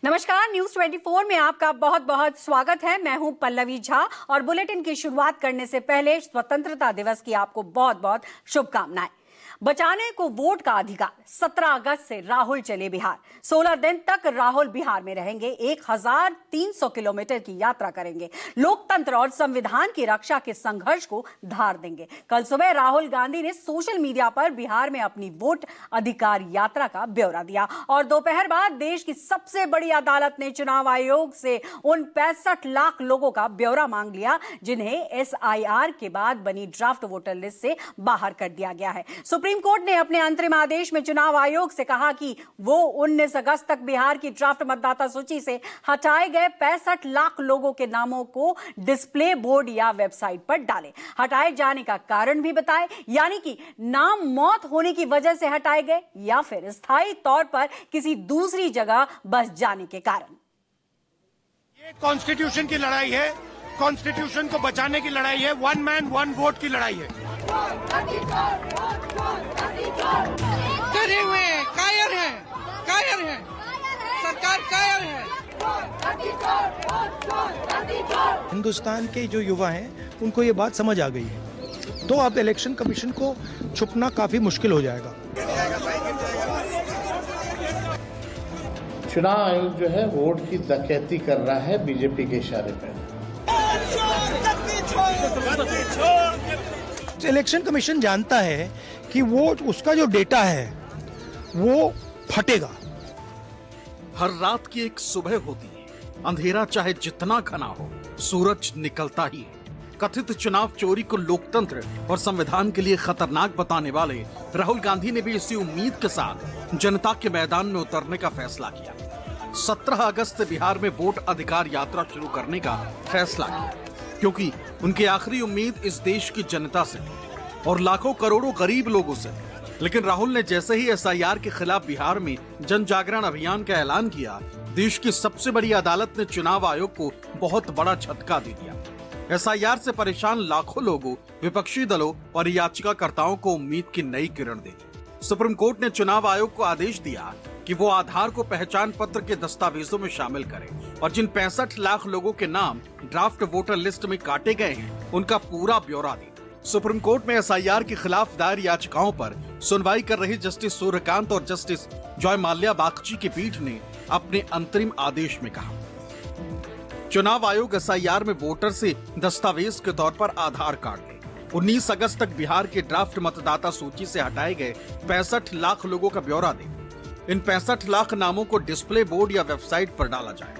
नमस्कार, न्यूज 24 में आपका बहुत बहुत स्वागत है। मैं हूं पल्लवी झा और बुलेटिन की शुरुआत करने से पहले स्वतंत्रता दिवस की आपको बहुत बहुत शुभकामनाएं। बचाने को वोट का अधिकार। 17 अगस्त से राहुल चले बिहार। 16 दिन तक राहुल बिहार में रहेंगे। 1300 किलोमीटर की यात्रा करेंगे। लोकतंत्र और संविधान की रक्षा के संघर्ष को धार देंगे। कल सुबह राहुल गांधी ने सोशल मीडिया पर बिहार में अपनी वोट अधिकार यात्रा का ब्यौरा दिया और दोपहर बाद देश की सबसे बड़ी अदालत ने चुनाव आयोग से उन 65 लाख लोगों का ब्यौरा मांग लिया जिन्हें SIR के बाद बनी ड्राफ्ट वोटर लिस्ट से बाहर कर दिया गया है। सुप्रीम कोर्ट ने अपने अंतरिम आदेश में चुनाव आयोग से कहा कि वो 19 अगस्त तक बिहार की ड्राफ्ट मतदाता सूची से हटाए गए 65 लाख लोगों के नामों को डिस्प्ले बोर्ड या वेबसाइट पर डालें। हटाए जाने का कारण भी बताए, यानी कि नाम मौत होने की वजह से हटाए गए या फिर स्थायी तौर पर किसी दूसरी जगह बस जाने के कारण। ये कॉन्स्टिट्यूशन की लड़ाई है, कॉन्स्टिट्यूशन को बचाने की लड़ाई है, वन मैन वन वोट की लड़ाई है। डरे हुए हैं, कायर हैं, सरकार कायर है। हिंदुस्तान के जो युवा हैं उनको ये बात समझ आ गई है, तो अब इलेक्शन कमीशन को छुपना काफी मुश्किल हो जाएगा। चुनाव आयोग जो है वोट की डकैती कर रहा है बीजेपी के इशारे पर। इलेक्शन कमीशन जानता है कि वो उसका जो डेटा है वो फटेगा। हर रात की एक सुबह होती है, अंधेरा चाहे जितना घना हो, सूरज निकलता ही है। कथित चुनाव चोरी को लोकतंत्र और संविधान के लिए खतरनाक बताने वाले राहुल गांधी ने भी इसी उम्मीद के साथ जनता के मैदान में उतरने का फैसला किया। 17 अगस्त से बिहार में वोट अधिकार यात्रा शुरू करने का फैसला किया, क्योंकि उनकी आखिरी उम्मीद इस देश की जनता से थी और लाखों करोड़ों गरीब लोगों से। लेकिन राहुल ने जैसे ही SIR के खिलाफ बिहार में जन जागरण अभियान का ऐलान किया, देश की सबसे बड़ी अदालत ने चुनाव आयोग को बहुत बड़ा झटका दे दिया। SIR से परेशान लाखों लोगों, विपक्षी दलों और याचिकाकर्ताओं को उम्मीद की नई किरण दे दी। सुप्रीम कोर्ट ने चुनाव आयोग को आदेश दिया कि वो आधार को पहचान पत्र के दस्तावेजों में शामिल करे और जिन 65 लाख लोगों के नाम ड्राफ्ट वोटर लिस्ट में काटे गए हैं उनका पूरा ब्यौरा दे। सुप्रीम कोर्ट में SIR के खिलाफ दायर याचिकाओं पर सुनवाई कर रही जस्टिस सूर्यकांत और जस्टिस जॉय माल्या बागची की पीठ ने अपने अंतरिम आदेश में कहा, चुनाव आयोग SIR में वोटर से दस्तावेज के तौर पर आधार कार्ड ले। 19 अगस्त तक बिहार के ड्राफ्ट मतदाता सूची से हटाए गए 65 लाख लोगों का ब्यौरा दे। इन 65 लाख नामों को डिस्प्ले बोर्ड या वेबसाइट पर डाला जाए।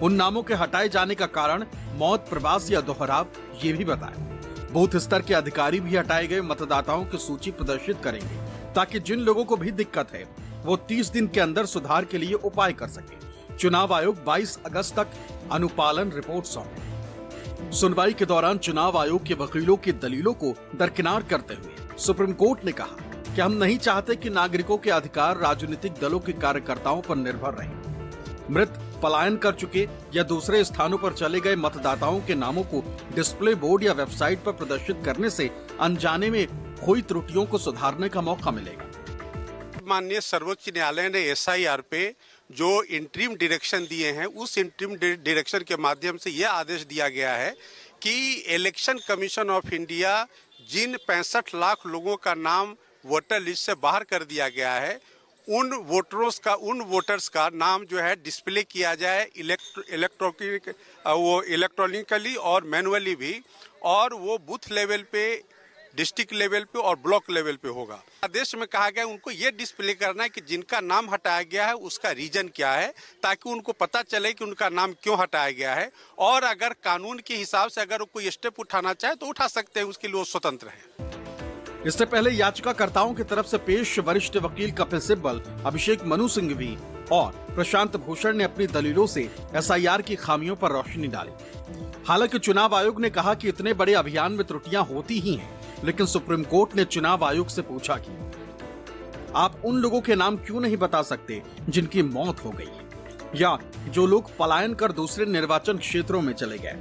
उन नामों के हटाए जाने का कारण मौत, प्रवास या दोहराव ये भी बताए। बूथ स्तर के अधिकारी भी हटाए गए मतदाताओं की सूची प्रदर्शित करेंगे ताकि जिन लोगों को भी दिक्कत है वो 30 दिन के अंदर सुधार के लिए उपाय कर सके। चुनाव आयोग 22 अगस्त तक अनुपालन रिपोर्ट सौंपे। सुनवाई के दौरान चुनाव आयोग के वकीलों की दलीलों को दरकिनार करते हुए सुप्रीम कोर्ट ने कहा कि हम नहीं चाहते कि नागरिकों के अधिकार राजनीतिक दलों के कार्यकर्ताओं पर निर्भर रहें। मृत, पलायन कर चुके या दूसरे स्थानों पर चले गए मतदाताओं के नामों को डिस्प्ले बोर्ड या वेबसाइट पर प्रदर्शित करने से अनजाने में हुई त्रुटियों को सुधारने का मौका मिलेगा। माननीय सर्वोच्च न्यायालय ने SIR पे जो इंटरिम डायरेक्शन दिए हैं, उस इंटरिम डायरेक्शन के माध्यम से यह आदेश दिया गया है कि इलेक्शन कमीशन ऑफ इंडिया जिन 65 लाख लोगों का नाम वोटर लिस्ट से बाहर कर दिया गया है, उन वोटर्स का नाम जो है डिस्प्ले किया जाए इलेक्ट्रॉनिकली और मैनुअली भी, और वो बूथ लेवल पे, डिस्ट्रिक्ट लेवल पे और ब्लॉक लेवल पे होगा। आदेश में कहा गया उनको ये डिस्प्ले करना है कि जिनका नाम हटाया गया है उसका रीजन क्या है, ताकि उनको पता चले कि उनका नाम क्यों हटाया गया है, और अगर कानून के हिसाब से अगर कोई स्टेप उठाना चाहे तो उठा सकते हैं, उसके लिए वो स्वतंत्र है। इससे पहले याचिकाकर्ताओं की तरफ से पेश वरिष्ठ वकील कपिल सिब्बल, अभिषेक मनु सिंघवी और प्रशांत भूषण ने अपनी दलीलों से SIR की खामियों पर रोशनी डाली। हालांकि चुनाव आयोग ने कहा कि इतने बड़े अभियान में त्रुटियां होती ही हैं, लेकिन सुप्रीम कोर्ट ने चुनाव आयोग से पूछा कि आप उन लोगों के नाम क्यों नहीं बता सकते जिनकी मौत हो गई है या जो लोग पलायन कर दूसरे निर्वाचन क्षेत्रों में चले गए।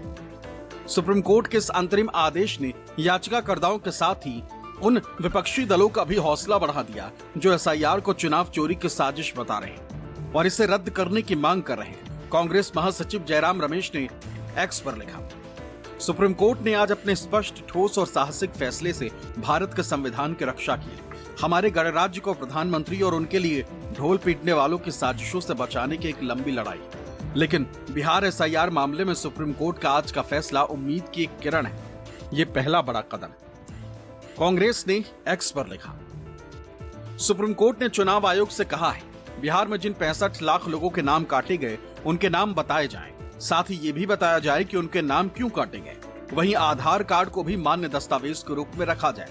सुप्रीम कोर्ट के इस अंतरिम आदेश ने याचिकाकर्ताओं के साथ ही उन विपक्षी दलों का भी हौसला बढ़ा दिया जो SIR को चुनाव चोरी की साजिश बता रहे हैं। और इसे रद्द करने की मांग कर रहे हैं। कांग्रेस महासचिव जयराम रमेश ने एक्स पर लिखा, सुप्रीम कोर्ट ने आज अपने स्पष्ट, ठोस और साहसिक फैसले से भारत के संविधान की रक्षा की। हमारे गणराज्य को प्रधानमंत्री और उनके लिए ढोल पीटने वालों की साजिशों से बचाने की एक लंबी लड़ाई। लेकिन बिहार एसआईआर मामले में सुप्रीम कोर्ट का आज का फैसला उम्मीद की एक किरण है। ये पहला बड़ा कदम है। कांग्रेस ने एक्स पर लिखा, सुप्रीम कोर्ट ने चुनाव आयोग से कहा है, बिहार में जिन 65 लाख लोगों के नाम काटे गए उनके नाम बताए जाएं। साथ ही ये भी बताया जाए कि उनके नाम क्यों काटे गए। वहीं आधार कार्ड को भी मान्य दस्तावेज के रूप में रखा जाए।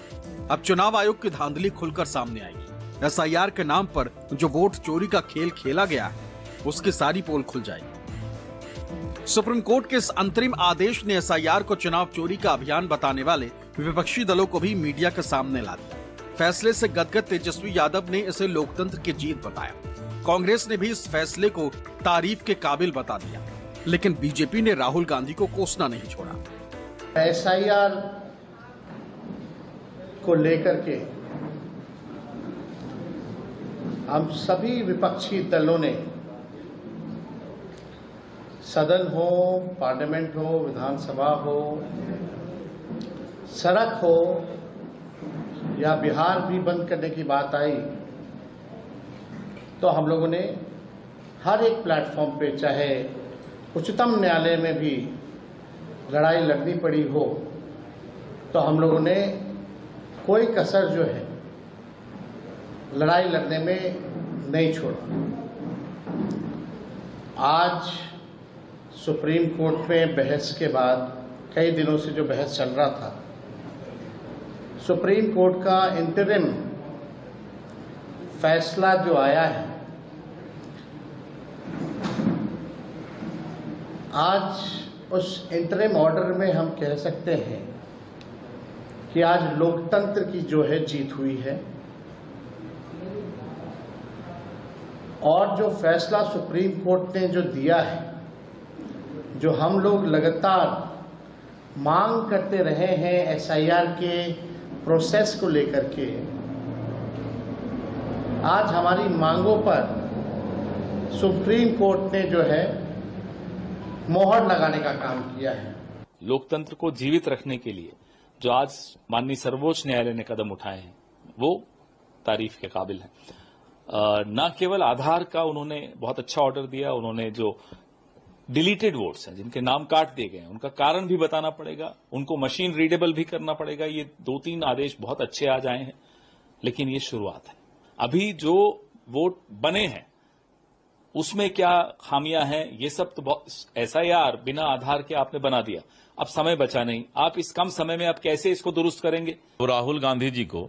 अब चुनाव आयोग की धांधली खुलकर सामने आएगी। एसआईआर के नाम पर जो वोट चोरी का खेल खेला गया है, उसकी सारी पोल खुल जाएगी। सुप्रीम कोर्ट के इस अंतरिम आदेश ने एसआईआर को चुनाव चोरी का अभियान बताने वाले विपक्षी दलों को भी मीडिया के सामने ला दिया। फैसले से गदगद तेजस्वी यादव ने इसे लोकतंत्र की जीत बताया। कांग्रेस ने भी इस फैसले को तारीफ के काबिल बता दिया, लेकिन बीजेपी ने राहुल गांधी को कोसना नहीं छोड़ा। एसआईआर को लेकर के हम सभी विपक्षी दलों ने, सदन हो, पार्लियामेंट हो, विधानसभा हो, सड़क हो या बिहार भी बंद करने की बात आई, तो हम लोगों ने हर एक प्लेटफॉर्म पे, चाहे उच्चतम न्यायालय में भी लड़ाई लड़नी पड़ी हो, तो हम लोगों ने कोई कसर जो है लड़ाई लड़ने में नहीं छोड़ा। आज सुप्रीम कोर्ट में बहस के बाद, कई दिनों से जो बहस चल रहा था, सुप्रीम कोर्ट का इंटरिम फैसला जो आया है, आज उस इंटरिम ऑर्डर में हम कह सकते हैं कि आज लोकतंत्र की जो है जीत हुई है। और जो फैसला सुप्रीम कोर्ट ने जो दिया है, जो हम लोग लगातार मांग करते रहे हैं एसआईआर के प्रोसेस को लेकर के, आज हमारी मांगों पर सुप्रीम कोर्ट ने जो है मोहर लगाने का काम किया है। लोकतंत्र को जीवित रखने के लिए जो आज माननीय सर्वोच्च न्यायालय ने कदम उठाए हैं, वो तारीफ के काबिल है। न केवल आधार का उन्होंने बहुत अच्छा ऑर्डर दिया, उन्होंने जो डिलीटेड वोट्स हैं, जिनके नाम काट दिए गए, उनका कारण भी बताना पड़ेगा, उनको मशीन रीडेबल भी करना पड़ेगा। ये 2-3 आदेश बहुत अच्छे आज आए हैं, लेकिन ये शुरुआत है। अभी जो वोट बने हैं उसमें क्या खामियां हैं, ये सब तो एसआईआर बिना आधार के आपने बना दिया। अब समय बचा नहीं, आप इस कम समय में आप कैसे इसको दुरुस्त करेंगे? तो राहुल गांधी जी को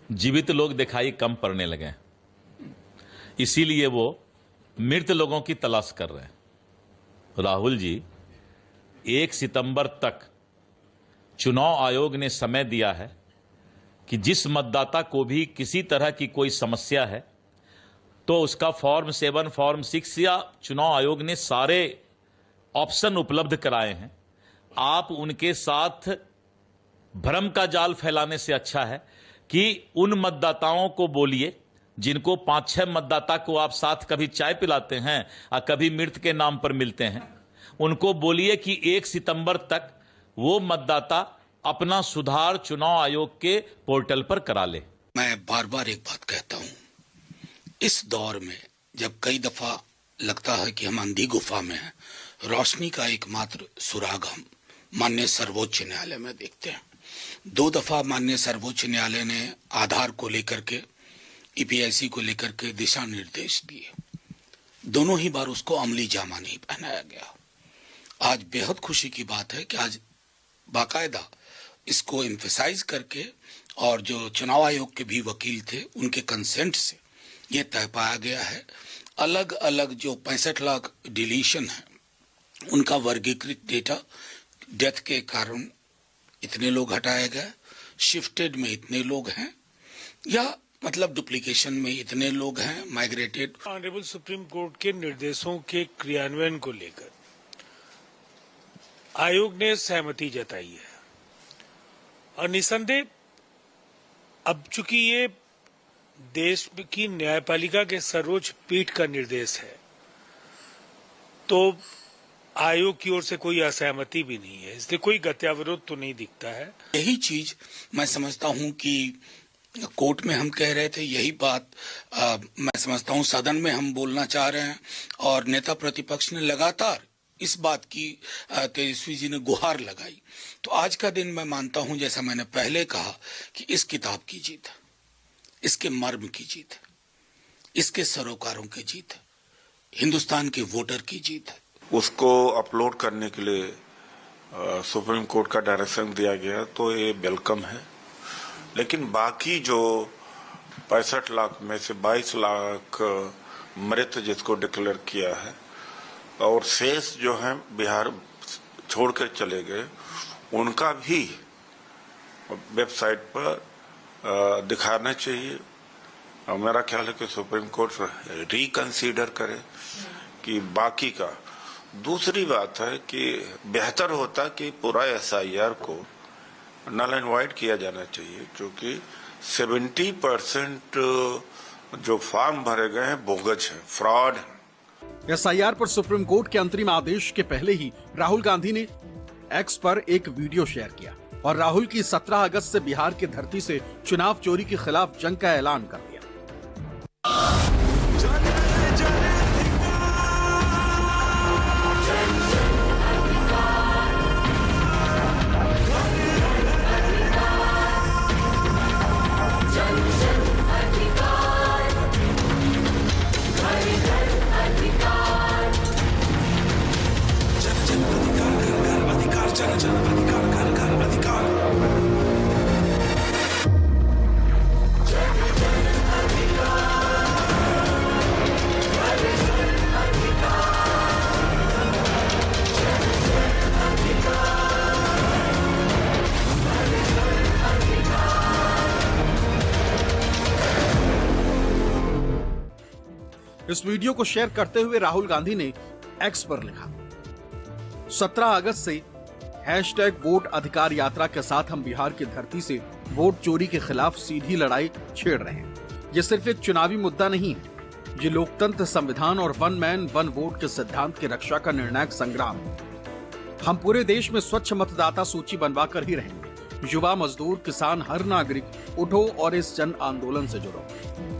जीवित लोग दिखाई कम पड़ने लगे, इसीलिए वो मृत लोगों की तलाश कर रहे हैं। राहुल जी 1 सितंबर तक चुनाव आयोग ने समय दिया है कि जिस मतदाता को भी किसी तरह की कोई समस्या है, तो उसका फॉर्म 7, फॉर्म 6 या चुनाव आयोग ने सारे ऑप्शन उपलब्ध कराए हैं। आप उनके साथ भ्रम का जाल फैलाने से अच्छा है कि उन मतदाताओं को बोलिए जिनको 5-6 मतदाता को आप साथ कभी चाय पिलाते हैं और कभी मृत के नाम पर मिलते हैं, उनको बोलिए कि 1 सितंबर तक वो मतदाता अपना सुधार चुनाव आयोग के पोर्टल पर करा ले। मैं बार बार एक बात कहता हूं, इस दौर में जब कई दफा लगता है कि हम अंधी गुफा में हैं, रोशनी का एकमात्र सुराग हम माननीय सर्वोच्च न्यायालय में देखते हैं। 2 दफा माननीय सर्वोच्च न्यायालय ने आधार को लेकर के, ईपीआईसी को लेकर के दिशा निर्देश दिए। दोनों ही बार उसको अमली जामा नहीं पहनाया गया। आज बेहद खुशी की बात है कि आज बाकायदा इसको एम्फेसाइज करके, और जो चुनाव आयोग के भी वकील थे उनके कंसेंट से ये तय पाया गया है, अलग अलग जो 65 लाख डिलीशन है उनका वर्गीकृत डेटा, डेथ के कारण इतने लोग हटाए गए, शिफ्टेड में इतने लोग हैं, या मतलब डुप्लीकेशन में इतने लोग हैं, माइग्रेटेड। ऑनरेबल सुप्रीम कोर्ट के निर्देशों के क्रियान्वयन को लेकर आयोग ने सहमति जताई है और निसंदेह अब चूंकि ये देश की न्यायपालिका के सर्वोच्च पीठ का निर्देश है, तो आयोग की ओर से कोई असहमति भी नहीं है, इसलिए कोई गत्याविरोध तो नहीं दिखता है। यही चीज मैं समझता हूं कि कोर्ट में हम कह रहे थे, यही बात मैं समझता हूं सदन में हम बोलना चाह रहे हैं, और नेता प्रतिपक्ष ने लगातार इस बात की तेजस्वी जी ने गुहार लगाई। तो आज का दिन मैं मानता हूं, जैसा मैंने पहले कहा, कि इस किताब की जीत, इसके मर्म की जीत, इसके सरोकारों की जीत, हिंदुस्तान के वोटर की जीत। उसको अपलोड करने के लिए सुप्रीम कोर्ट का डायरेक्शन दिया गया, तो ये वेलकम है। लेकिन बाकी जो 65 लाख में से 22 लाख मृत जिसको डिक्लेयर किया है, और शेष जो है बिहार छोड़कर चले गए, उनका भी वेबसाइट पर दिखाना चाहिए। और मेरा ख्याल है कि सुप्रीम कोर्ट रिकंसीडर करे कि बाकी का। दूसरी बात है कि बेहतर होता कि पूरा SIR को नल एंड वाइड किया जाना चाहिए, क्योंकि 70% जो फॉर्म भरे गए हैं बोगस है, फ्रॉड है। SIR पर सुप्रीम कोर्ट के अंतरिम आदेश के पहले ही राहुल गांधी ने एक्स पर एक वीडियो शेयर किया और राहुल की 17 अगस्त से बिहार की धरती से चुनाव चोरी के खिलाफ जंग का ऐलान कर दिया। इस वीडियो को शेयर करते हुए राहुल गांधी ने एक्स पर लिखा, 17 अगस्त से #वोट अधिकार यात्रा के साथ हम बिहार की धरती से वोट चोरी के खिलाफ सीधी लड़ाई छेड़ रहे हैं। ये सिर्फ एक चुनावी मुद्दा नहीं है, ये लोकतंत्र, संविधान और वन मैन वन वोट के सिद्धांत की रक्षा का निर्णायक संग्राम है। हम पूरे देश में स्वच्छ मतदाता सूची बनवा कर ही रहेंगे। युवा, मजदूर, किसान, हर नागरिक उठो और इस जन आंदोलन से जुड़ो।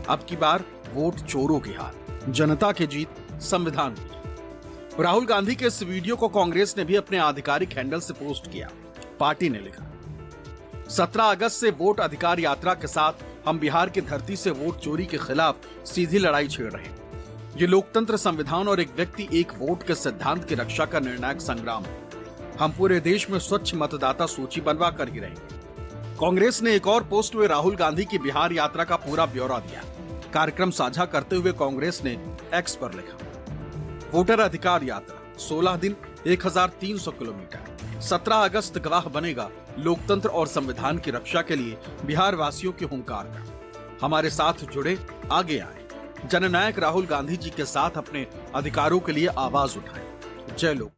अब की बार वोट चोरों की हार, जनता की जीत, संविधान की जीत। राहुल गांधी के इस वीडियो को कांग्रेस ने भी अपने आधिकारिक हैंडल से पोस्ट किया। पार्टी ने लिखा, 17 अगस्त से वोट अधिकार यात्रा के साथ हम बिहार की धरती से वोट चोरी के खिलाफ सीधी लड़ाई छेड़ रहे हैं। ये लोकतंत्र, संविधान और एक व्यक्ति एक वोट के सिद्धांत की रक्षा का निर्णायक संग्राम है। हम पूरे देश में स्वच्छ मतदाता सूची बनवा कर ही रहेंगे। कांग्रेस ने एक और पोस्ट में राहुल गांधी की बिहार यात्रा का पूरा ब्यौरा दिया। कार्यक्रम साझा करते हुए कांग्रेस ने एक्स पर लिखा, वोटर अधिकार यात्रा 16 दिन 1300 किलोमीटर। 17 अगस्त गवाह बनेगा लोकतंत्र और संविधान की रक्षा के लिए बिहार वासियों के हुंकार का। हमारे साथ जुड़े, आगे आए, जननायक राहुल गांधी जी के साथ अपने अधिकारों के लिए आवाज उठाएं। जय लोक।